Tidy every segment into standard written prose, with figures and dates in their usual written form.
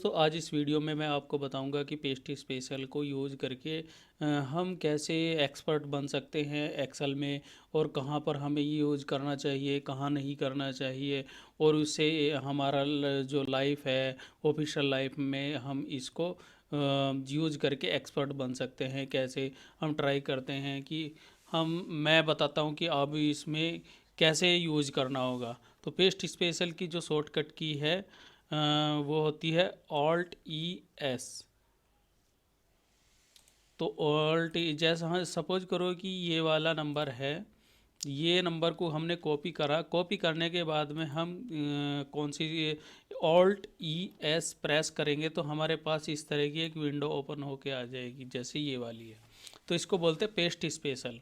दोस्तों, आज इस वीडियो में मैं आपको बताऊंगा कि पेस्ट स्पेशल को यूज़ करके हम कैसे एक्सपर्ट बन सकते हैं एक्सेल में, और कहाँ पर हमें ये यूज़ करना चाहिए, कहाँ नहीं करना चाहिए, और उससे हमारा जो लाइफ है ऑफिशियल लाइफ में हम इसको यूज़ करके एक्सपर्ट बन सकते हैं। कैसे हम ट्राई करते हैं कि मैं बताता हूँ कि अब इसमें कैसे यूज़ करना होगा। तो पेस्ट स्पेशल की जो शॉर्टकट की है वो होती है Alt+E+। तो ऑल्ट जैसे हाँ, सपोज करो कि ये वाला नंबर है, ये नंबर को हमने कॉपी करा। कॉपी करने के बाद में हम कौन सी Alt+E+, प्रेस करेंगे तो हमारे पास इस तरह की एक विंडो ओपन होके आ जाएगी, जैसे ये वाली है। तो इसको बोलते हैं पेस्ट स्पेशल।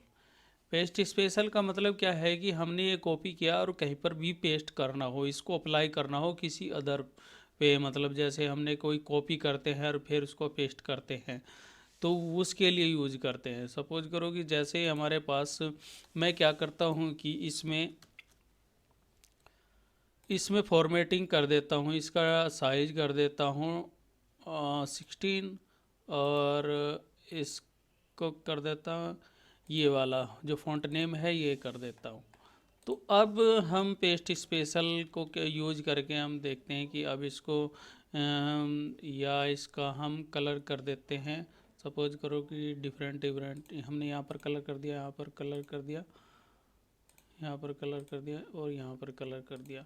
पेस्ट स्पेशल का मतलब क्या है कि हमने ये कॉपी किया और कहीं पर भी पेस्ट करना हो, इसको अप्लाई करना हो किसी अदर पे, मतलब जैसे हमने कोई कॉपी करते हैं और फिर उसको पेस्ट करते हैं, तो उसके लिए यूज करते हैं। सपोज करो कि जैसे हमारे पास, मैं क्या करता हूँ कि इसमें फॉर्मेटिंग कर देता हूँ, इसका साइज कर देता हूँ 16, और इसको कर देता हूँ, ये वाला जो फॉन्ट नेम है ये कर देता हूँ। तो अब हम पेस्ट स्पेशल को यूज करके हम देखते हैं कि अब इसको या इसका हम कलर कर देते हैं। सपोज करो कि डिफरेंट डिफरेंट हमने यहाँ पर कलर कर दिया, यहाँ पर कलर कर दिया, यहाँ पर कलर कर दिया, और यहाँ पर कलर कर दिया।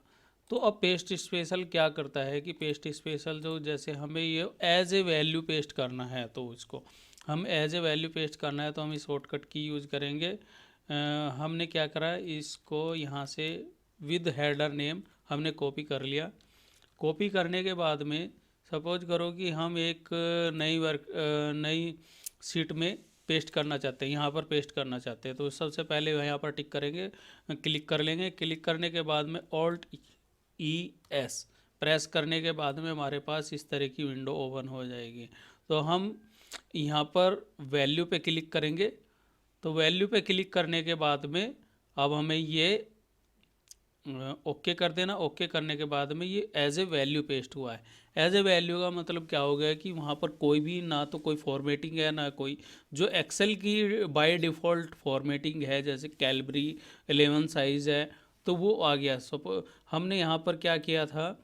तो अब पेस्ट स्पेशल क्या करता है कि पेस्ट स्पेशल जो, जैसे हमें ये एज ए वैल्यू पेस्ट करना है, तो इसको हम एज ए वैल्यू पेस्ट करना है तो हम इस शॉर्टकट की यूज़ करेंगे। हमने क्या करा, इसको यहाँ से विद हेडर नेम हमने कॉपी कर लिया। कॉपी करने के बाद में सपोज करो कि हम एक नई शीट में पेस्ट करना चाहते हैं, यहाँ पर पेस्ट करना चाहते हैं। तो सबसे पहले यहाँ पर टिक करेंगे, क्लिक कर लेंगे। क्लिक करने के बाद में Alt+E+, प्रेस करने के बाद में हमारे पास इस तरह की विंडो ओपन हो जाएगी। तो हम यहाँ पर वैल्यू पे क्लिक करेंगे। तो वैल्यू पे क्लिक करने के बाद में अब हमें ये ओके कर देना। ओके करने के बाद में ये एज ए वैल्यू पेस्ट हुआ है। एज ए वैल्यू का मतलब क्या हो गया कि वहाँ पर कोई भी ना तो कोई फॉर्मेटिंग है ना कोई, जो एक्सेल की बाय डिफ़ॉल्ट फॉर्मेटिंग है जैसे कैलबरी 11 साइज़ है, तो वो आ गया। सपो हमने यहाँ पर क्या किया था,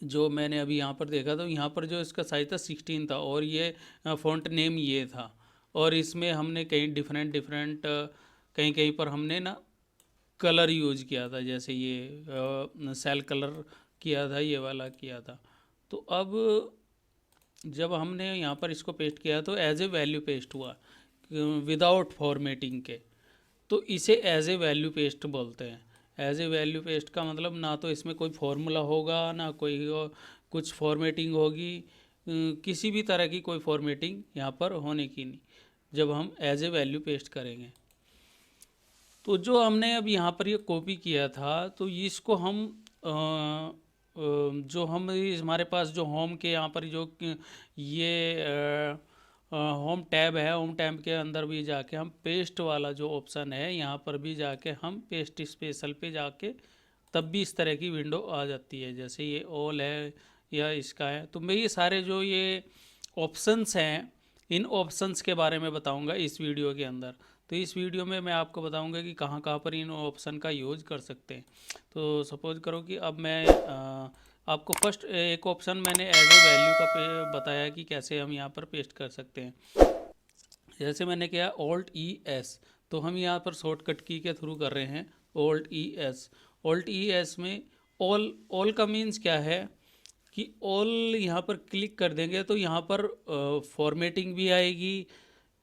जो मैंने अभी यहाँ पर देखा, तो यहाँ पर जो इसका साइज़ था 16 था, और ये फ़ॉन्ट नेम ये था। और इसमें हमने कहीं डिफरेंट डिफरेंट कहीं कहीं पर हमने ना कलर यूज किया था, जैसे ये सेल कलर किया था, ये वाला किया था। तो अब जब हमने यहाँ पर इसको पेस्ट किया तो एज ए वैल्यू पेस्ट हुआ विदाउट फॉर्मेटिंग के, तो इसे एज ए वैल्यू पेस्ट बोलते हैं। एज ए वैल्यू पेस्ट का मतलब ना तो इसमें कोई फॉर्मूला होगा, ना कोई कुछ फॉर्मेटिंग होगी, किसी भी तरह की कोई फॉर्मेटिंग यहाँ पर होने की नहीं, जब हम एज ए वैल्यू पेस्ट करेंगे। तो जो हमने अब यहाँ पर ये कॉपी किया था, तो इसको हम जो हम हमारे पास जो होम के यहाँ पर जो ये होम टैब है, होम टैब के अंदर भी जाके हम पेस्ट वाला जो ऑप्शन है यहाँ पर भी जाके हम पेस्ट स्पेशल पे जाके तब भी इस तरह की विंडो आ जाती है, जैसे ये ऑल है या इसका है। तो मैं ये सारे जो ये ऑप्शंस हैं, इन ऑप्शंस के बारे में बताऊंगा इस वीडियो के अंदर। तो इस वीडियो में मैं आपको बताऊंगा कि कहाँ कहाँ पर इन ऑप्शन का यूज़ कर सकते हैं। तो सपोज करो कि अब मैं आपको फर्स्ट एक ऑप्शन मैंने एज ए वैल्यू का बताया कि कैसे हम यहाँ पर पेस्ट कर सकते हैं। जैसे मैंने किया Alt+E+, तो हम यहाँ पर शॉर्टकट की के थ्रू कर रहे हैं Alt+E+। Alt+E+, में ऑल का मीन्स क्या है कि ऑल यहाँ पर क्लिक कर देंगे तो यहाँ पर फॉर्मेटिंग भी आएगी।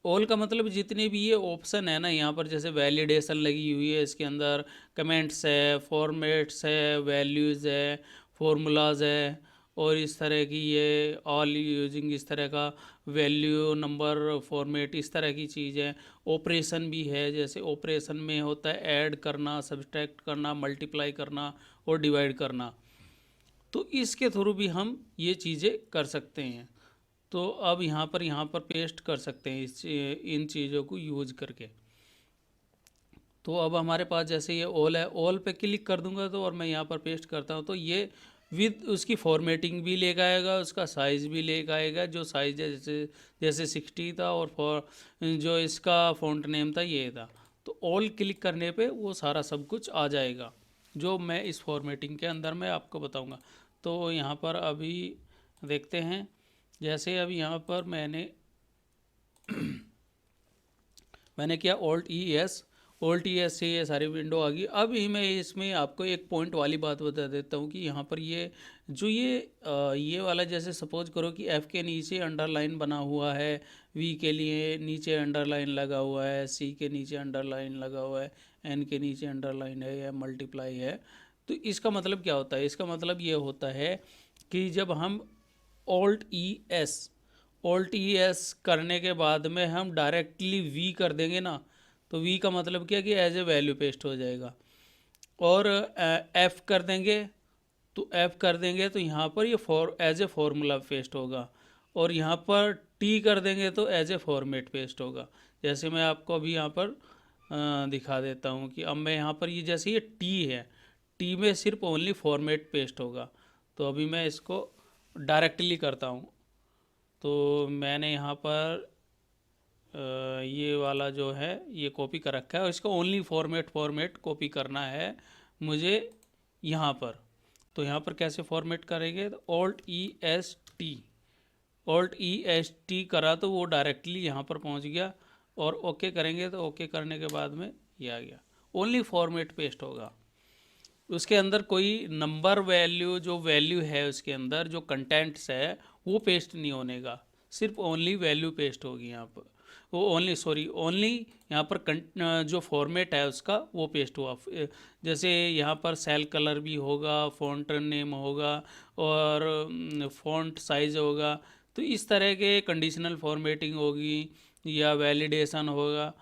ऑल का मतलब जितने भी ये ऑप्शन है ना, यहाँ पर जैसे वैलिडेशन लगी हुई है, इसके अंदर कमेंट्स है, फॉर्मेट्स है, वैल्यूज़ है, फॉर्मूलाज है, और इस तरह की ये ऑल यूजिंग इस तरह का वैल्यू नंबर फॉर्मेट इस तरह की चीज़ है। ऑपरेशन भी है, जैसे ऑपरेशन में होता है ऐड करना, सब्सट्रैक्ट करना, मल्टीप्लाई करना और डिवाइड करना। तो इसके थ्रू भी हम ये चीज़ें कर सकते हैं। तो अब यहाँ पर पेस्ट कर सकते हैं इन चीज़ों को यूज करके। तो अब हमारे पास जैसे ये ऑल है, ऑल पे क्लिक कर दूंगा तो, और मैं यहाँ पर पेस्ट करता हूँ तो ये विद उसकी फॉर्मेटिंग भी लेकर आएगा, उसका साइज़ भी लेकर आएगा, जो साइज़ जैसे 60 था और जो इसका फ़ॉन्ट नेम था ये था। तो ऑल क्लिक करने पे वो सारा सब कुछ आ जाएगा जो मैं इस फॉर्मेटिंग के अंदर मैं आपको बताऊंगा। तो यहाँ पर अभी देखते हैं, जैसे अभी यहाँ पर मैंने किया ऑल्ट ई एस से ये सारी विंडो आ गई। अभी मैं इसमें आपको एक पॉइंट वाली बात बता देता हूँ कि यहाँ पर ये वाला, जैसे सपोज करो कि एफ़ के नीचे अंडरलाइन बना हुआ है, वी के लिए नीचे अंडरलाइन लगा हुआ है, सी के नीचे अंडरलाइन लगा हुआ है, एन के नीचे अंडरलाइन है या मल्टीप्लाई है। तो इसका मतलब क्या होता है? इसका मतलब ये होता है कि जब हम ऑल्ट ई एस करने के बाद में हम डायरेक्टली वी कर देंगे ना, तो वी का मतलब क्या कि एज ए वैल्यू पेस्ट हो जाएगा। और एफ़ कर देंगे तो यहाँ पर ये एज ए फॉर्मूला पेस्ट होगा। और यहाँ पर टी कर देंगे तो एज ए फॉर्मेट पेस्ट होगा। जैसे मैं आपको अभी यहाँ पर दिखा देता हूँ कि अब मैं यहाँ पर जैसे ये टी है, टी में सिर्फ ओनली फॉर्मेट पेस्ट होगा। तो अभी मैं इसको डायरेक्टली करता हूँ। तो मैंने यहाँ पर ये वाला जो है ये कॉपी कर रखा है और इसको ओनली फॉर्मेट कॉपी करना है मुझे यहाँ पर। तो यहाँ पर कैसे फॉर्मेट करेंगे? तो ऑल्ट ई एस टी करा तो वो डायरेक्टली यहाँ पर पहुँच गया। और ओके करेंगे तो ओके करने के बाद में ये आ गया, ओनली फॉर्मेट पेस्ट होगा। उसके अंदर कोई नंबर वैल्यू, जो वैल्यू है उसके अंदर जो कंटेंट्स है वो पेस्ट नहीं होने का, सिर्फ ओनली वैल्यू पेस्ट होगी यहाँ पर। वो ओनली यहाँ पर जो फॉर्मेट है उसका वो पेस्ट हुआ। जैसे यहाँ पर सेल कलर भी होगा, फ़ॉन्ट नेम होगा और फ़ॉन्ट साइज़ होगा। तो इस तरह के कंडीशनल फॉर्मेटिंग होगी या वैलिडेशन होगा,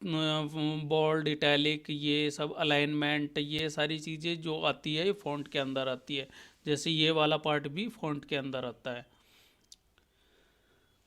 बोल्ड, इटैलिक, ये सब अलाइनमेंट, ये सारी चीज़ें जो आती है ये फ़ॉन्ट के अंदर आती है। जैसे ये वाला पार्ट भी फ़ॉन्ट के अंदर आता है।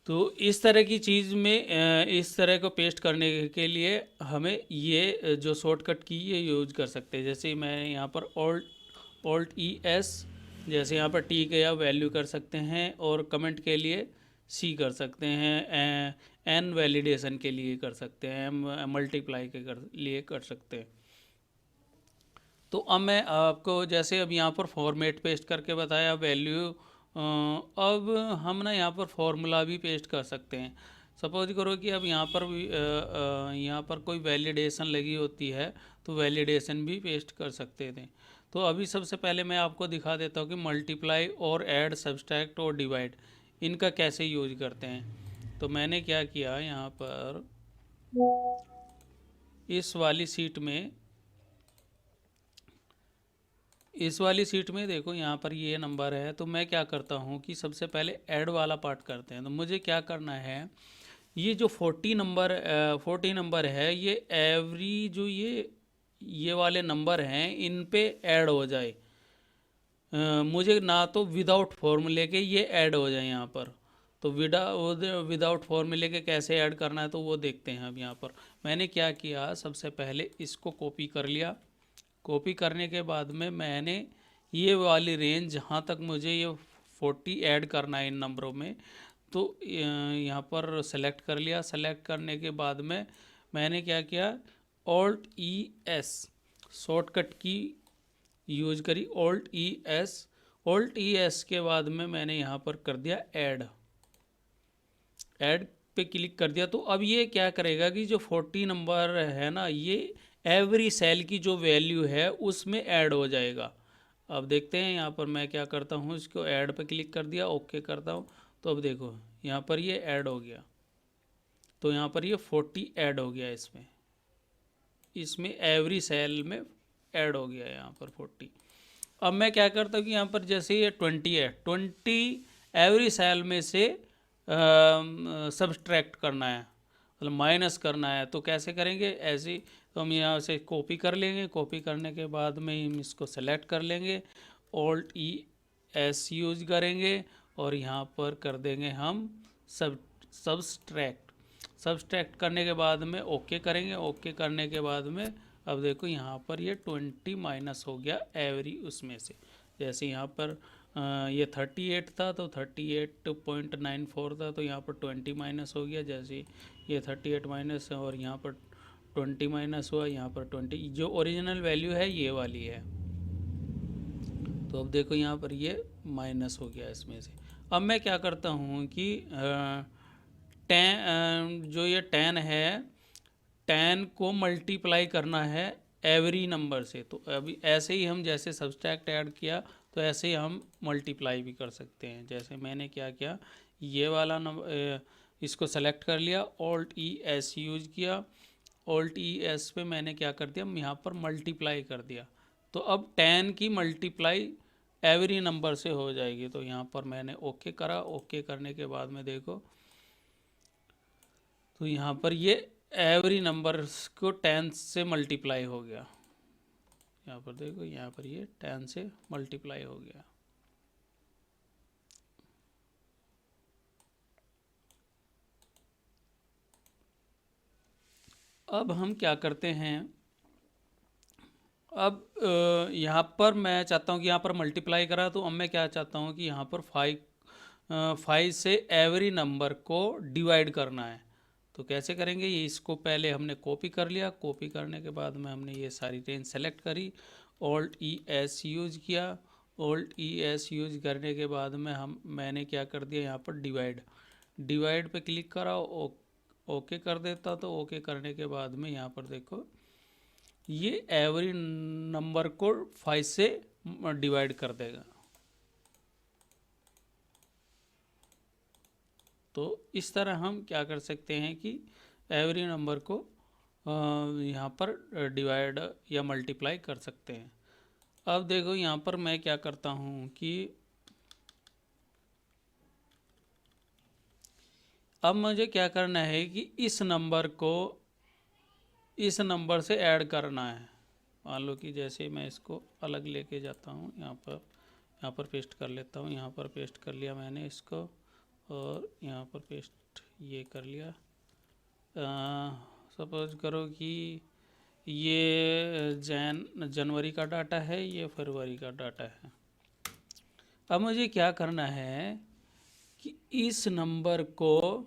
तो इस तरह की चीज़ में इस तरह को पेस्ट करने के लिए हमें ये जो शॉर्टकट की ये यूज कर सकते हैं। जैसे मैं यहाँ पर ऑल्ट ई एस, जैसे यहाँ पर टी के या वैल्यू कर सकते हैं, और कमेंट के लिए सी कर सकते हैं, एन वैलिडेशन के लिए कर सकते हैं, मल्टीप्लाई के लिए कर सकते हैं। तो अब मैं आपको जैसे अब यहाँ पर फॉर्मेट पेस्ट करके बताया वैल्यू, अब हम ना यहाँ पर फॉर्मूला भी पेस्ट कर सकते हैं। सपोज करो कि अब यहाँ पर भी यहाँ पर कोई वैलिडेशन लगी होती है तो वैलिडेशन भी पेस्ट कर सकते थे। तो अभी सबसे पहले मैं आपको दिखा देता हूँ कि मल्टीप्लाई और ऐड, सब्सट्रैक्ट और डिवाइड इनका कैसे यूज करते हैं। तो मैंने क्या किया, यहाँ पर इस वाली सीट में देखो यहाँ पर ये नंबर है। तो मैं क्या करता हूँ कि सबसे पहले ऐड वाला पार्ट करते हैं। तो मुझे क्या करना है, ये जो 40 नंबर है, ये एवरी जो ये वाले नंबर हैं इन पे ऐड हो जाए। मुझे ना तो विदाउट फॉर्मूले के ये ऐड हो जाए यहाँ पर। तो विदाउट फॉर्मूले के कैसे ऐड करना है तो वो देखते हैं। अब यहाँ पर मैंने क्या किया, सबसे पहले इसको कॉपी कर लिया। कॉपी करने के बाद में मैंने ये वाली रेंज जहाँ तक मुझे ये 40 ऐड करना है इन नंबरों में, तो यहाँ पर सेलेक्ट कर लिया। सेलेक्ट करने के बाद में मैंने क्या किया, ऑल्ट ई एस शॉर्टकट की यूज करी, ऑल्ट ई एस के बाद में मैंने यहाँ पर कर दिया ऐड पे क्लिक कर दिया। तो अब ये क्या करेगा कि जो 40 नंबर है ना, ये एवरी सेल की जो वैल्यू है उसमें ऐड हो जाएगा। अब देखते हैं यहाँ पर मैं क्या करता हूँ, इसको ऐड पे क्लिक कर दिया, ओके करता हूँ। तो अब देखो यहाँ पर ये ऐड हो गया। तो यहाँ पर ये 40 ऐड हो गया, इसमें एवरी सेल में ऐड हो गया यहाँ पर 40। अब मैं क्या करता हूँ कि यहाँ पर जैसे ये 20 है, 20 एवरी सेल में से सब्सट्रैक्ट करना है, मतलब माइनस करना है। तो कैसे करेंगे, ऐसे तो हम यहाँ से कॉपी कर लेंगे। कॉपी करने के बाद में हम इसको सेलेक्ट कर लेंगे, ऑल्ट ई एस यूज करेंगे और यहाँ पर कर देंगे हम सब्सट्रैक्ट करने के बाद में ओके करेंगे। ओके करने के बाद में अब देखो यहाँ पर ये 20 माइनस हो गया एवरी उसमें से, जैसे यहाँ पर ये 38 था तो 38.94 था, तो यहाँ पर 20 माइनस हो गया। जैसे ये 38 माइनस और यहाँ पर 20 माइनस हुआ, यहाँ पर 20, जो ओरिजिनल वैल्यू है ये वाली है। तो अब देखो यहाँ पर ये माइनस हो गया इसमें से। अब मैं क्या करता हूँ कि जो ये 10 है, 10 को मल्टीप्लाई करना है एवरी नंबर से। तो अभी ऐसे ही हम जैसे सब्सट्रैक्ट ऐड किया तो ऐसे ही हम मल्टीप्लाई भी कर सकते हैं। जैसे मैंने क्या किया, ये वाला नंबर इसको सेलेक्ट कर लिया, ऑल्ट ई एस यूज किया, ऑल्ट ई एस पे मैंने क्या कर दिया, यहाँ पर मल्टीप्लाई कर दिया। तो अब 10 की मल्टीप्लाई एवरी नंबर से हो जाएगी। तो यहाँ पर मैंने ओके करा, ओके करने के बाद में देखो तो यहाँ पर ये एवरी नंबर को 10 से मल्टीप्लाई हो गया। यहाँ पर देखो, यहाँ पर ये 10 से मल्टीप्लाई हो गया। अब हम क्या करते हैं, अब यहाँ पर मैं चाहता हूँ कि यहाँ पर मल्टीप्लाई करा, तो अब मैं क्या चाहता हूँ कि यहाँ पर 5 से एवरी नंबर को डिवाइड करना है। तो कैसे करेंगे, ये इसको पहले हमने कॉपी कर लिया, कॉपी करने के बाद में हमने ये सारी रेंज सेलेक्ट करी, ऑल्ट ई एस यूज किया, ऑल्ट ई एस यूज करने के बाद में मैंने क्या कर दिया, यहाँ पर डिवाइड पे क्लिक करा, ओके कर देता। तो ओके करने के बाद में यहाँ पर देखो ये एवरी नंबर को 5 से डिवाइड कर देगा। तो इस तरह हम क्या कर सकते हैं कि एवरी नंबर को यहाँ पर डिवाइड या मल्टीप्लाई कर सकते हैं। अब देखो यहाँ पर मैं क्या करता हूँ कि अब मुझे क्या करना है कि इस नंबर को इस नंबर से ऐड करना है। मान लो कि जैसे मैं इसको अलग लेके जाता हूँ, यहाँ पर पेस्ट कर लेता हूँ, यहाँ पर पेस्ट कर लिया मैंने इसको, और यहाँ पर पेस्ट ये कर लिया। सपोज करो कि ये जनवरी का डाटा है, ये फरवरी का डाटा है। अब मुझे क्या करना है कि इस नंबर को,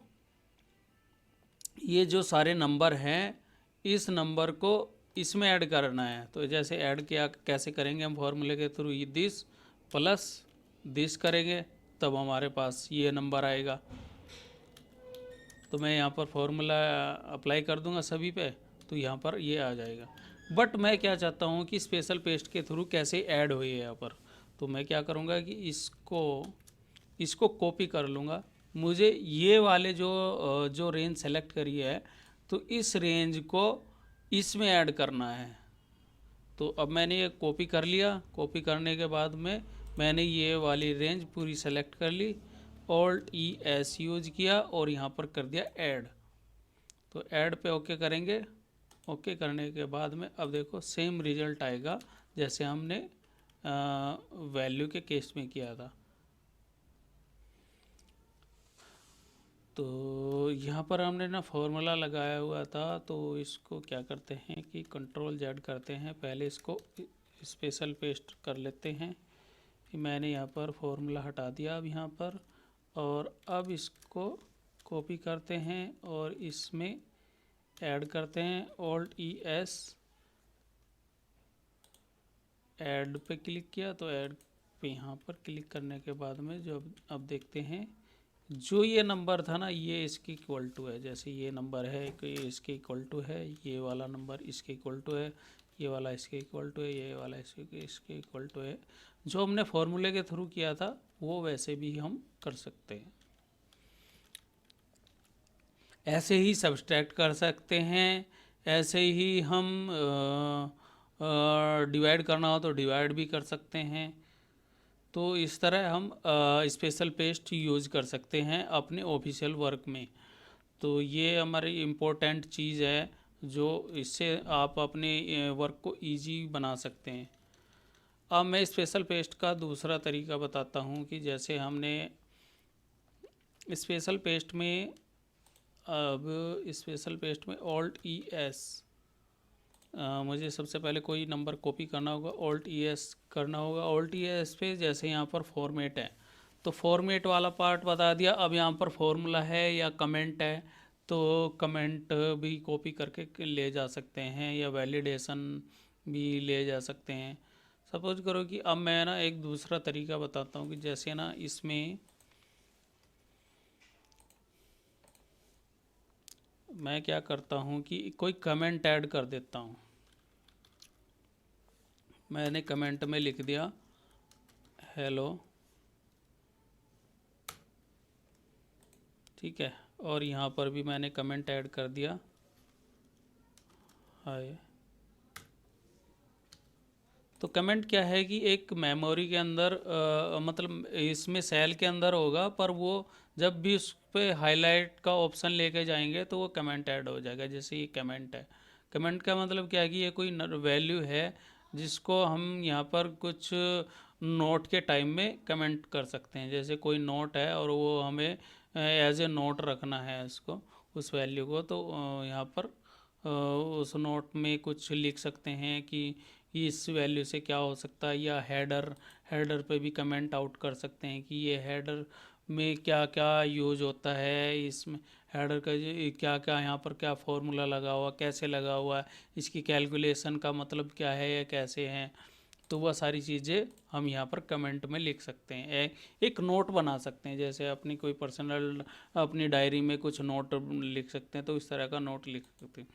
ये जो सारे नंबर हैं, इस नंबर को इसमें ऐड करना है। तो जैसे ऐड किया, कैसे करेंगे हम, फॉर्मूले के थ्रू, ये दिस प्लस दिस करेंगे तब हमारे पास ये नंबर आएगा। तो मैं यहाँ पर फॉर्मूला अप्लाई कर दूंगा सभी पे, तो यहाँ पर ये आ जाएगा। बट मैं क्या चाहता हूँ कि स्पेशल पेस्ट के थ्रू कैसे ऐड हुई है यहाँ पर। तो मैं क्या करूँगा कि इसको कॉपी कर लूँगा। मुझे ये वाले जो रेंज सेलेक्ट करी है, तो इस रेंज को इसमें ऐड करना है। तो अब मैंने ये कॉपी कर लिया, कॉपी करने के बाद में मैंने ये वाली रेंज पूरी सेलेक्ट कर ली, ऑल्ट ई एस यूज किया और यहाँ पर कर दिया ऐड। तो ऐड पे ओके करेंगे, ओके करने के बाद में अब देखो सेम रिजल्ट आएगा जैसे हमने वैल्यू के केस में किया था। तो यहाँ पर हमने ना फॉर्मूला लगाया हुआ था, तो इसको क्या करते हैं कि कंट्रोल जेड करते हैं, पहले इसको स्पेशल पेस्ट कर लेते हैं। मैंने यहाँ पर फॉर्मूला हटा दिया अब यहाँ पर, और अब इसको कॉपी करते हैं और इसमें ऐड करते हैं, ऑल्ट ई एस ऐड पे क्लिक किया। तो ऐड पे यहाँ पर क्लिक करने के बाद में जो अब देखते हैं, जो ये नंबर था ना, ये इसके इक्वल टू है। जैसे ये नंबर है कि इसके इक्वल टू है, ये वाला नंबर इसके इक्वल टू है, ये वाला इसके इक्वल टू है, ये वाला इसके इक्वल टू है। जो हमने फॉर्मूले के थ्रू किया था वो वैसे भी हम कर सकते हैं। ऐसे ही सब्सट्रैक्ट कर सकते हैं, ऐसे ही हम डिवाइड करना हो तो डिवाइड भी कर सकते हैं। तो इस तरह हम स्पेशल पेस्ट यूज़ कर सकते हैं अपने ऑफिशियल वर्क में। तो ये हमारी इम्पोर्टेंट चीज़ है, जो इससे आप अपने वर्क को इजी बना सकते हैं। अब मैं स्पेशल पेस्ट का दूसरा तरीका बताता हूँ कि जैसे हमने स्पेशल पेस्ट में, अब स्पेशल पेस्ट में ऑल्ट ई एस मुझे सबसे पहले कोई नंबर कॉपी करना होगा, ऑल्ट ई एस करना होगा। ऑल्ट ई एस पे जैसे यहाँ पर फॉर्मेट है तो फॉर्मेट वाला पार्ट बता दिया। अब यहाँ पर फॉर्मूला है या कमेंट है तो कमेंट भी कॉपी करके ले जा सकते हैं या वैलिडेशन भी ले जा सकते हैं। सपोज करो कि अब मैं ना एक दूसरा तरीका बताता हूँ कि जैसे ना इसमें मैं क्या करता हूँ कि कोई कमेंट ऐड कर देता हूँ। मैंने कमेंट में लिख दिया हेलो, ठीक है, और यहाँ पर भी मैंने कमेंट ऐड कर दिया हाय। तो कमेंट क्या है कि एक मेमोरी के अंदर मतलब इसमें सेल के अंदर होगा, पर वो जब भी उस पर हाईलाइट का ऑप्शन लेके जाएंगे तो वो कमेंट ऐड हो जाएगा। जैसे ये कमेंट है, कमेंट का मतलब क्या है कि ये कोई वैल्यू है जिसको हम यहाँ पर कुछ नोट के टाइम में कमेंट कर सकते हैं। जैसे कोई नोट है और वो हमें एज ए नोट रखना है इसको, उस वैल्यू को, तो यहाँ पर उस नोट में कुछ लिख सकते हैं कि इस वैल्यू से क्या हो सकता है, या हेडर पे भी कमेंट आउट कर सकते हैं कि ये हेडर में क्या क्या यूज होता है, इसमें हेडर का क्या क्या यहाँ पर क्या फॉर्मूला लगा हुआ, कैसे लगा हुआ है, इसकी कैलकुलेशन का मतलब क्या है या कैसे हैं। तो वह सारी चीज़ें हम यहाँ पर कमेंट में लिख सकते हैं। एक नोट बना सकते हैं, जैसे अपनी कोई पर्सनल अपनी डायरी में कुछ नोट लिख सकते हैं, तो इस तरह का नोट लिख सकते हैं।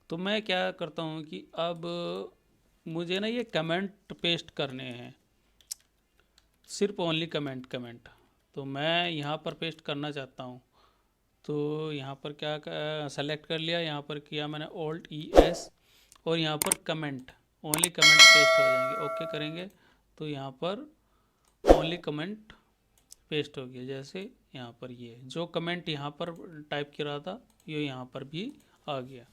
तो मैं क्या करता हूँ कि अब मुझे ना ये कमेंट पेस्ट करने हैं, सिर्फ ओनली कमेंट। तो मैं यहाँ पर पेस्ट करना चाहता हूँ। तो यहाँ पर क्या सेलेक्ट कर लिया, यहाँ पर किया मैंने ऑल्ट ई एस और यहाँ पर कमेंट, ओनली कमेंट पेस्ट हो जाएंगे। ओके करेंगे तो यहाँ पर ओनली कमेंट पेस्ट हो गया। जैसे यहाँ पर ये जो कमेंट यहाँ पर टाइप किया था ये यहाँ पर भी आ गया,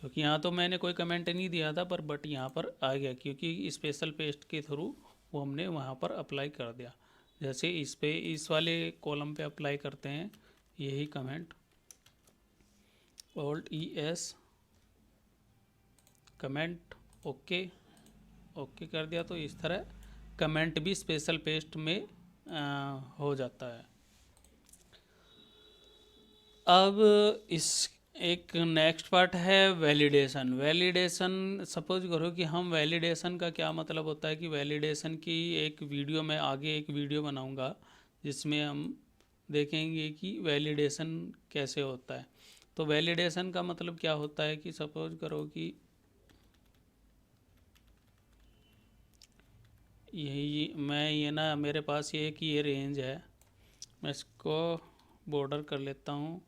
क्योंकि यहाँ तो मैंने कोई कमेंट नहीं दिया था, पर बट यहाँ पर आ गया क्योंकि स्पेशल पेस्ट के थ्रू वो हमने वहाँ पर अप्लाई कर दिया। जैसे इस वाले कॉलम पे अप्लाई करते हैं यही comment, alt E S comment, okay कर दिया तो इस तरह कमेंट भी स्पेशल पेस्ट में हो जाता है। अब इस एक नेक्स्ट पार्ट है वैलिडेशन। सपोज करो कि हम वैलिडेशन का क्या मतलब होता है कि वैलिडेशन की एक वीडियो मैं आगे एक वीडियो बनाऊंगा जिसमें हम देखेंगे कि वैलिडेशन कैसे होता है। तो वैलिडेशन का मतलब क्या होता है कि सपोज करो कि ये ना मेरे पास ये रेंज है, मैं इसको बॉर्डर कर लेता हूँ।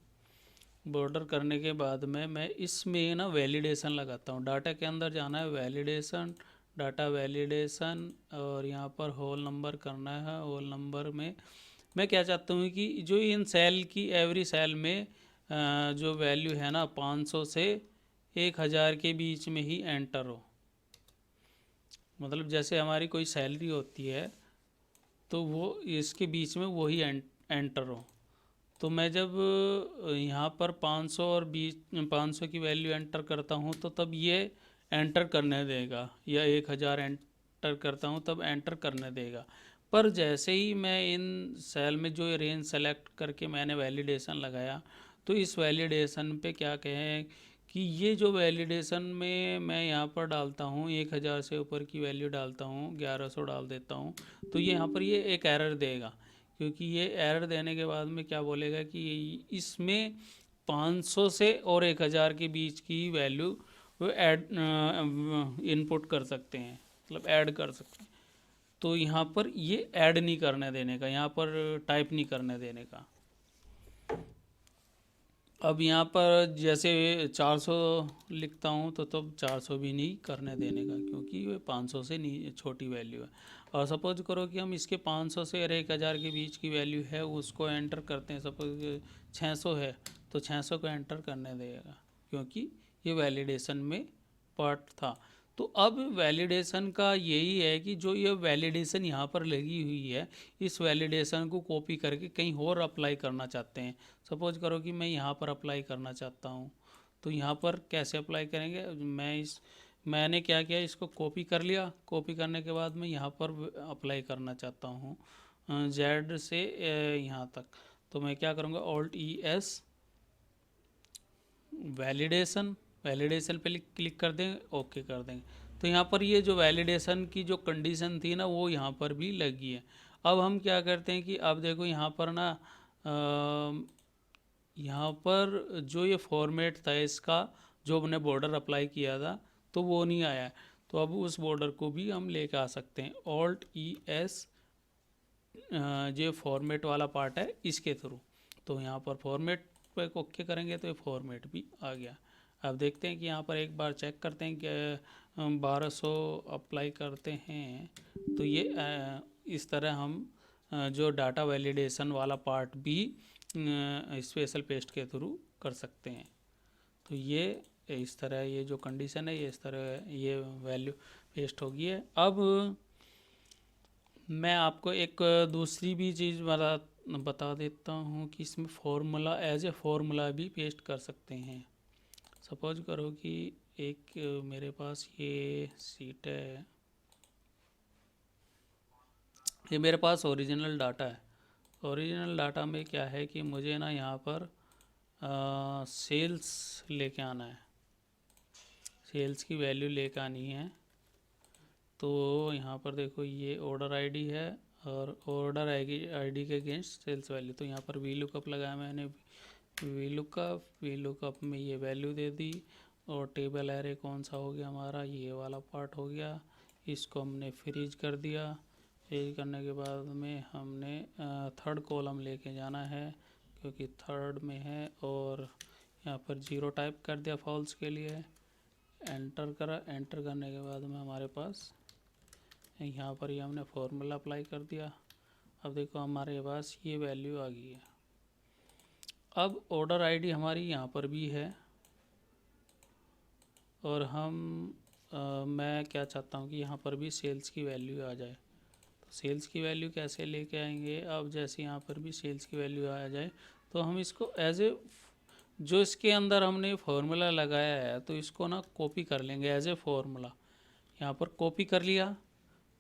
बॉर्डर करने के बाद में मैं इसमें ना वैलिडेशन लगाता हूँ। डाटा के अंदर जाना है, वैलिडेशन, डाटा वैलिडेशन, और यहाँ पर होल नंबर करना है। होल नंबर में मैं क्या चाहता हूँ कि जो इन सेल की एवरी सेल में जो वैल्यू है ना 500 से 1000 के बीच में ही एंटर हो। मतलब जैसे हमारी कोई सैलरी होती है तो वो इसके बीच में वही एंटर हो। तो मैं जब यहाँ पर 500 और 500 की वैल्यू एंटर करता हूँ तो तब ये एंटर करने देगा, या 1000 एंटर करता हूँ तब एंटर करने देगा। पर जैसे ही मैं इन सेल में जो रेंज सेलेक्ट करके मैंने वैलिडेशन लगाया तो इस वैलिडेशन पे क्या कहें कि ये जो वैलिडेशन में मैं यहाँ पर डालता हूँ 1000 से ऊपर की वैल्यू डालता हूँ, 1100 डाल देता हूँ, तो ये यहाँ पर ये एक एरर देगा। क्योंकि ये एरर देने के बाद में क्या बोलेगा कि इसमें 500 से और 1000 के बीच की वैल्यू वो ऐड इनपुट कर सकते हैं, मतलब ऐड कर सकते हैं। तो यहाँ पर ये ऐड नहीं करने देने का, यहाँ पर टाइप नहीं करने देने का। अब यहाँ पर जैसे 400 लिखता हूँ तो तब 400 भी नहीं करने देने का, क्योंकि ये 500 से नहीं छोटी वैल्यू है। और सपोज करो कि हम इसके 500 से और 1000 के बीच की वैल्यू है उसको एंटर करते हैं। सपोज 600 है तो 600 को एंटर करने देगा, क्योंकि ये वैलिडेशन में पार्ट था। तो अब वैलिडेशन का यही है कि जो ये वैलिडेशन यहाँ पर लगी हुई है इस वैलिडेशन को कॉपी करके कहीं और अप्लाई करना चाहते हैं। सपोज करो कि मैं यहाँ पर अप्लाई करना चाहता हूँ, तो यहाँ पर कैसे अप्लाई करेंगे, मैंने क्या किया, इसको कॉपी कर लिया। कॉपी करने के बाद मैं यहाँ पर अप्लाई करना चाहता हूँ जेड से यहाँ तक। तो मैं क्या करूँगा, alt E S, validation, validation पे क्लिक कर देंगे, ओके कर देंगे। तो यहाँ पर ये जो वैलिडेशन की जो कंडीशन थी ना, वो यहाँ पर भी लगी है। अब हम क्या करते हैं कि अब देखो यहाँ पर ना यहाँ पर जो ये फॉर्मेट था इसका, जो हमने बॉर्डर अप्लाई किया था, तो वो नहीं आया। तो अब उस बॉर्डर को भी हम लेके आ सकते हैं, ऑल्ट ई एस, जो फॉर्मेट वाला पार्ट है इसके थ्रू। तो यहाँ पर फॉर्मेट पे ओके करेंगे तो ये फॉर्मेट भी आ गया। अब देखते हैं कि यहाँ पर एक बार चेक करते हैं कि 1200 अप्लाई करते हैं तो ये इस तरह हम जो डाटा वैलिडेशन वाला पार्ट भी स्पेशल पेस्ट के थ्रू कर सकते हैं। तो ये इस तरह ये जो कंडीशन है ये इस तरह ये वैल्यू पेस्ट होगी है। अब मैं आपको एक दूसरी भी चीज़ बता देता हूँ कि इसमें फॉर्मूला एज ए फॉर्मूला भी पेस्ट कर सकते हैं। सपोज करो कि एक मेरे पास ये सीट है, ये मेरे पास ओरिजिनल डाटा है। ओरिजिनल डाटा में क्या है कि मुझे ना यहाँ पर सेल्स लेके आना है, सेल्स की वैल्यू लेके आनी है। तो यहाँ पर देखो ये ऑर्डर आईडी है और ऑर्डर आईडी के अगेंस्ट सेल्स वैल्यू। तो यहाँ पर वी लुकअप लगाया मैंने, वी लुकअप में ये वैल्यू दे दी। और टेबल एरे कौन सा हो गया हमारा, ये वाला पार्ट हो गया। इसको हमने फ्रीज कर दिया। फ्रीज करने के बाद में हमने थर्ड कॉलम लेके जाना है क्योंकि थर्ड में है, और यहाँ पर 0 टाइप कर दिया फॉल्स के लिए। एंटर करा, एंटर करने के बाद में हमारे पास यहाँ पर ही हमने फॉर्मूला अप्लाई कर दिया। अब देखो हमारे पास ये वैल्यू आ गई है। अब ऑर्डर आईडी हमारी यहाँ पर भी है और मैं क्या चाहता हूँ कि यहाँ पर भी सेल्स की वैल्यू आ जाए। तो सेल्स की वैल्यू कैसे लेके आएंगे, अब जैसे यहाँ पर भी सेल्स की वैल्यू आ जाए तो हम इसको एज ए जो इसके अंदर हमने फॉर्मूला लगाया है तो इसको ना कॉपी कर लेंगे एज ए फॉर्मूला। यहाँ पर कॉपी कर लिया,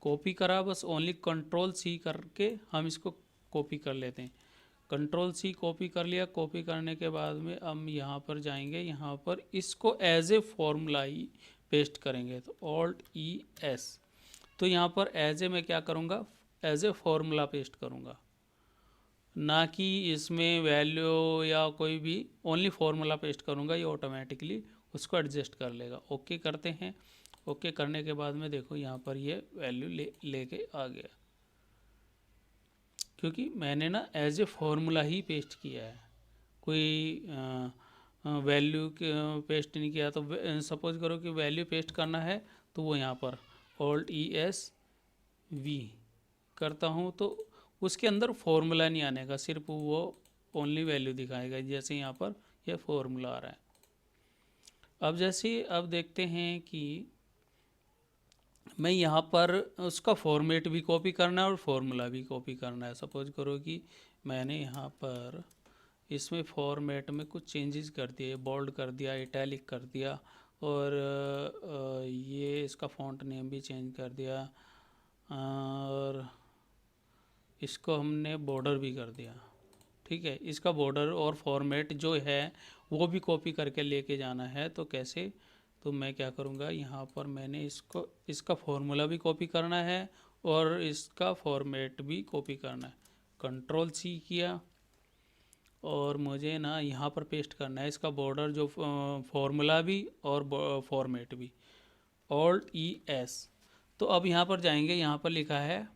कॉपी करा, बस ओनली कंट्रोल सी करके हम इसको कॉपी कर लेते हैं। कंट्रोल सी कॉपी कर लिया। कॉपी करने के बाद में हम यहाँ पर जाएंगे, यहाँ पर इसको एज ए फॉर्मूला ही पेस्ट करेंगे। तो ऑल्ट ई एस, तो यहाँ पर एज ए मैं क्या करूँगा, एज ए फॉर्मूला पेस्ट करूँगा, ना कि इसमें वैल्यू या कोई भी, ओनली फॉर्मूला पेस्ट करूँगा। ये ऑटोमेटिकली उसको एडजस्ट कर लेगा। ओके करते हैं। ओके करने के बाद में देखो यहाँ पर ये वैल्यू लेके आ गया, क्योंकि मैंने ना एज ए फॉर्मूला ही पेस्ट किया है, कोई वैल्यू पेस्ट नहीं किया। तो सपोज करो कि वैल्यू पेस्ट करना है तो वो यहाँ पर ऑल्ट ई एस वी करता हूँ तो उसके अंदर फॉर्मूला नहीं आने का, सिर्फ वो ओनली वैल्यू दिखाएगा। जैसे यहाँ पर ये फॉर्मूला आ रहा है। अब जैसे अब देखते हैं कि मैं यहाँ पर उसका फॉर्मेट भी कॉपी करना है और फॉर्मूला भी कॉपी करना है। सपोज करो कि मैंने यहाँ पर इसमें फॉर्मेट में कुछ चेंजेस कर दिए, बोल्ड कर दिया, इटैलिक कर दिया, और ये इसका फ़ॉन्ट नेम भी चेंज कर दिया, और इसको हमने बॉर्डर भी कर दिया। ठीक है, इसका बॉर्डर और फॉर्मेट जो है वो भी कॉपी करके लेके जाना है। तो कैसे, तो मैं क्या करूँगा, यहाँ पर मैंने इसका फॉर्मूला भी कॉपी करना है और इसका फॉर्मेट भी कॉपी करना है। कंट्रोल सी किया और मुझे ना यहाँ पर पेस्ट करना है इसका बॉर्डर, जो फॉर्मूला भी और फॉर्मेट भी, ऑल्ट ई एस। तो अब यहाँ पर जाएंगे, यहाँ पर लिखा है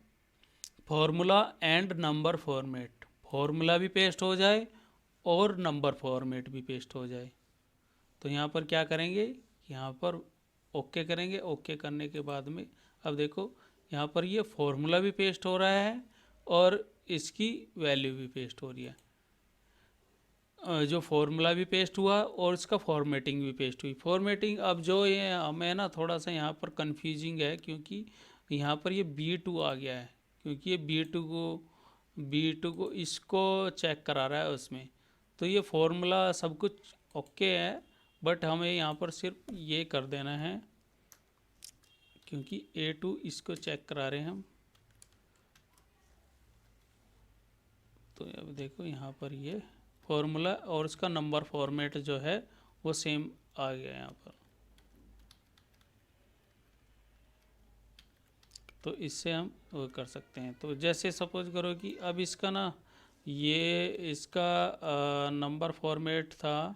formula and number format, formula भी पेस्ट हो जाए और नंबर फॉर्मेट भी पेस्ट हो जाए। तो यहाँ पर क्या करेंगे, यहाँ पर ओके करेंगे। ओके करने के बाद में अब देखो यहाँ पर ये फॉर्मूला भी पेस्ट हो रहा है और इसकी वैल्यू भी पेस्ट हो रही है। जो फॉर्मूला भी पेस्ट हुआ और इसका फॉर्मेटिंग भी पेस्ट हुई। फॉर्मेटिंग अब जो ये हमें ना थोड़ा सा यहाँ पर कन्फ्यूजिंग है, क्योंकि यहाँ पर ये B2 आ गया है, क्योंकि ये B2 को इसको चेक करा रहा है उसमें। तो ये फॉर्मूला सब कुछ ओके है, बट हमें यहाँ पर सिर्फ ये कर देना है, क्योंकि A2 इसको चेक करा रहे हैं हम। तो अब देखो यहाँ पर ये फॉर्मूला और इसका नंबर फॉर्मेट जो है वो सेम आ गया यहाँ पर। तो इससे हम वो कर सकते हैं। तो जैसे सपोज करो कि अब इसका ना ये इसका नंबर फॉर्मेट था,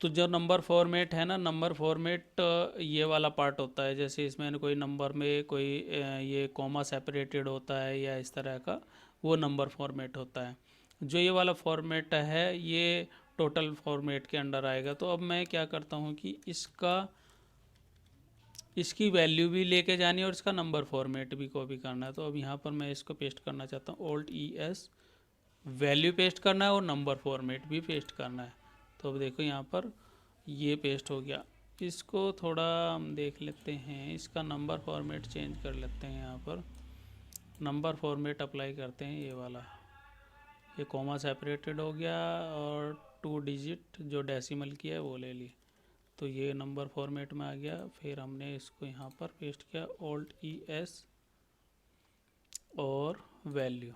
तो जो नंबर फॉर्मेट है ना, नंबर फॉर्मेट ये वाला पार्ट होता है, जैसे इसमें कोई नंबर में कोई ये कॉमा सेपरेटेड होता है या इस तरह का, वो नंबर फॉर्मेट होता है। जो ये वाला फॉर्मेट है ये टोटल फॉर्मेट के अंडर आएगा। तो अब मैं क्या करता हूँ कि इसकी वैल्यू भी लेके जानी है और इसका नंबर फॉर्मेट भी कॉपी करना है। तो अब यहाँ पर मैं इसको पेस्ट करना चाहता हूँ, Alt+ES, वैल्यू पेस्ट करना है और नंबर फॉर्मेट भी पेस्ट करना है। तो अब देखो यहाँ पर ये पेस्ट हो गया। इसको थोड़ा हम देख लेते हैं, इसका नंबर फॉर्मेट चेंज कर लेते हैं। यहाँ पर नंबर फॉर्मेट अप्लाई करते हैं, ये वाला, ये कॉमा सेपरेटेड हो गया और 2 डिजिट जो डेसिमल की है वो ले ली। तो ये नंबर फॉर्मेट में आ गया। फिर हमने इसको यहाँ पर पेस्ट किया, Alt+ES और वैल्यू।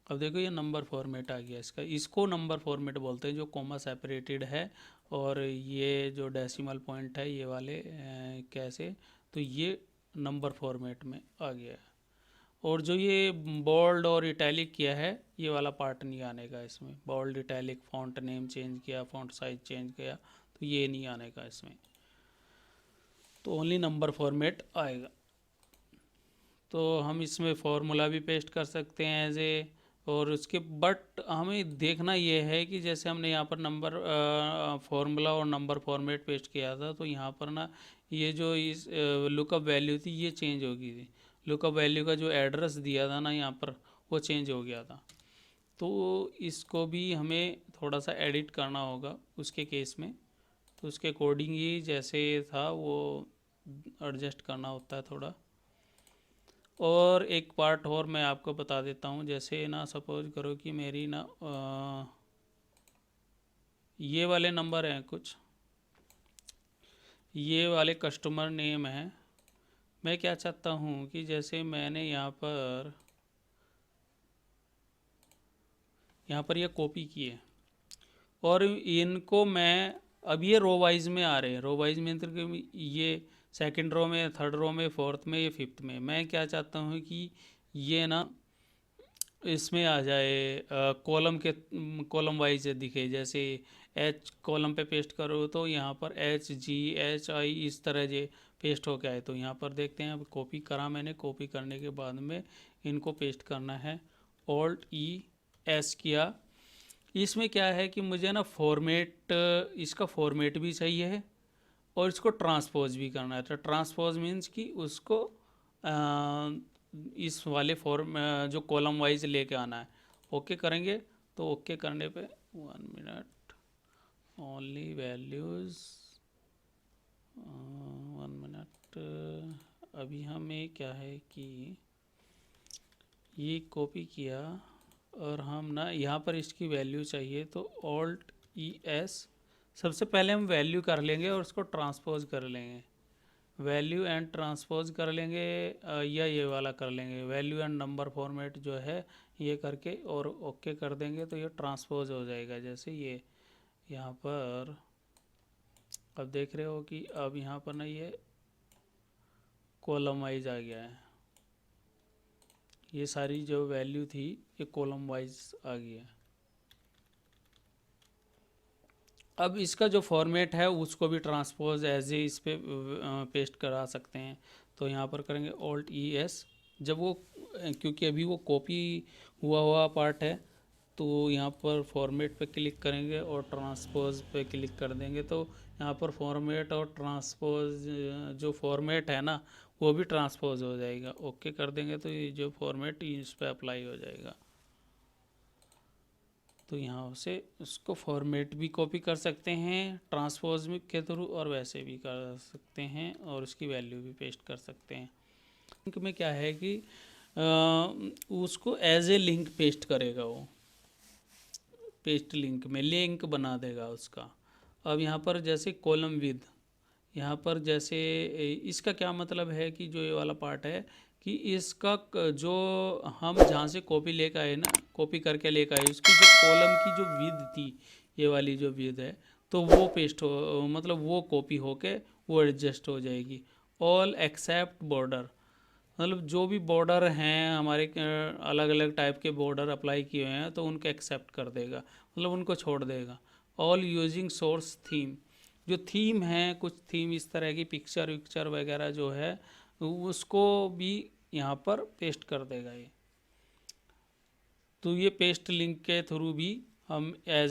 अब देखो ये नंबर फॉर्मेट आ गया इसका। इसको नंबर फॉर्मेट बोलते हैं जो कॉमा सेपरेटेड है, और ये जो डेसिमल पॉइंट है ये वाले कैसे, तो ये नंबर फॉर्मेट में आ गया है। और जो ये बोल्ड और इटैलिक किया है ये वाला पार्ट नहीं आने का इसमें। Bold, italic, font name change किया, फॉन्ट साइज चेंज किया, तो ये नहीं आने का इसमें। तो ओनली नंबर फॉर्मेट आएगा। तो हम इसमें फॉर्मूला भी पेस्ट कर सकते हैं एज ए, और उसके बट हमें देखना ये है कि जैसे हमने यहाँ पर नंबर फॉर्मूला और नंबर फॉर्मेट पेस्ट किया था, तो यहाँ पर ना ये जो इस लुकअप वैल्यू थी ये चेंज हो गई थी। लुकअप वैल्यू का जो एड्रेस दिया था ना यहाँ पर वो चेंज हो गया था। तो इसको भी हमें थोड़ा सा एडिट करना होगा उसके केस में। तो उसके अकॉर्डिंग ही जैसे था वो एडजस्ट करना होता है थोड़ा। और एक पार्ट और मैं आपको बता देता हूँ, जैसे ना सपोज करो कि मेरी ना ये वाले नंबर हैं कुछ, ये वाले कस्टमर नेम है। मैं क्या चाहता हूँ कि जैसे मैंने यहाँ पर ये कॉपी किए और इनको मैं, अब ये रो वाइज में आ रहे हैं। रो वाइज में मतलब ये सेकंड रो में, थर्ड रो में, फोर्थ में, ये फिफ्थ में। मैं क्या चाहता हूँ कि ये ना इसमें आ जाए, कॉलम वाइज दिखे। जैसे H कॉलम पे पेस्ट करो तो यहाँ पर HGHI इस तरह जे पेस्ट हो के आए। तो यहाँ पर देखते हैं, अब कॉपी करा मैंने, कॉपी करने के बाद में इनको पेस्ट करना है, Alt+ES किया। इसमें क्या है कि मुझे ना फॉर्मेट, इसका फॉर्मेट भी सही है और इसको ट्रांसपोज भी करना है। तो ट्रांसपोज मीन्स कि उसको इस वाले फॉर्म जो कॉलम वाइज लेके आना है। ओके करेंगे तो ओके करने पे 1 मिनट, ओनली वैल्यूज़ 1 मिनट। अभी हमें क्या है कि ये कॉपी किया और हम ना यहाँ पर इसकी वैल्यू चाहिए, तो Alt+ES सबसे पहले हम वैल्यू कर लेंगे और उसको ट्रांसपोज कर लेंगे। वैल्यू एंड ट्रांसपोज कर लेंगे, या ये वाला कर लेंगे, वैल्यू एंड नंबर फॉर्मेट जो है ये करके और ओके कर देंगे तो ये ट्रांसपोज हो जाएगा। जैसे ये यहाँ पर अब देख रहे हो कि अब यहाँ पर ना ये कॉलम वाइज आ गया है। ये सारी जो वैल्यू थी ये कॉलम वाइज आ गई है। अब इसका जो फॉर्मेट है उसको भी ट्रांसपोज एज ए इस पे पेस्ट करा सकते हैं। तो यहाँ पर करेंगे Alt+ES, जब वो, क्योंकि अभी वो कॉपी हुआ पार्ट है, तो यहाँ पर फॉर्मेट पे क्लिक करेंगे और ट्रांसपोज पे क्लिक कर देंगे। तो यहाँ पर फॉर्मेट और ट्रांसपोज, जो फॉर्मेट है ना वो भी ट्रांसपोज हो जाएगा। ओके कर देंगे तो ये जो फॉर्मेट इस पर अप्लाई हो जाएगा। तो यहाँ से उसको फॉर्मेट भी कॉपी कर सकते हैं ट्रांसपोज के थ्रू, और वैसे भी कर सकते हैं और उसकी वैल्यू भी पेस्ट कर सकते हैं। लिंक में क्या है कि उसको एज ए लिंक पेस्ट करेगा वो। पेस्ट लिंक में लिंक बना देगा उसका। अब यहाँ पर जैसे कॉलम विद, यहाँ पर जैसे इसका क्या मतलब है कि जो ये वाला पार्ट है कि इसका जो हम जहाँ से कॉपी लेकर आए ना, कॉपी करके लेकर आए, उसकी जो कॉलम की जो विद थी, ये वाली जो विद है, तो वो पेस्ट हो, मतलब वो कॉपी होके वो एडजस्ट हो जाएगी। ऑल एक्सेप्ट बॉर्डर, मतलब जो भी बॉर्डर हैं हमारे अलग अलग टाइप के बॉर्डर अप्लाई किए हुए हैं तो उनको एक्सेप्ट कर देगा, मतलब उनको छोड़ देगा। ऑल यूजिंग सोर्स थीम, जो थीम है, कुछ थीम इस तरह की पिक्चर विक्चर वगैरह जो है उसको भी यहाँ पर पेस्ट कर देगा ये। तो ये पेस्ट लिंक के थ्रू भी हम एज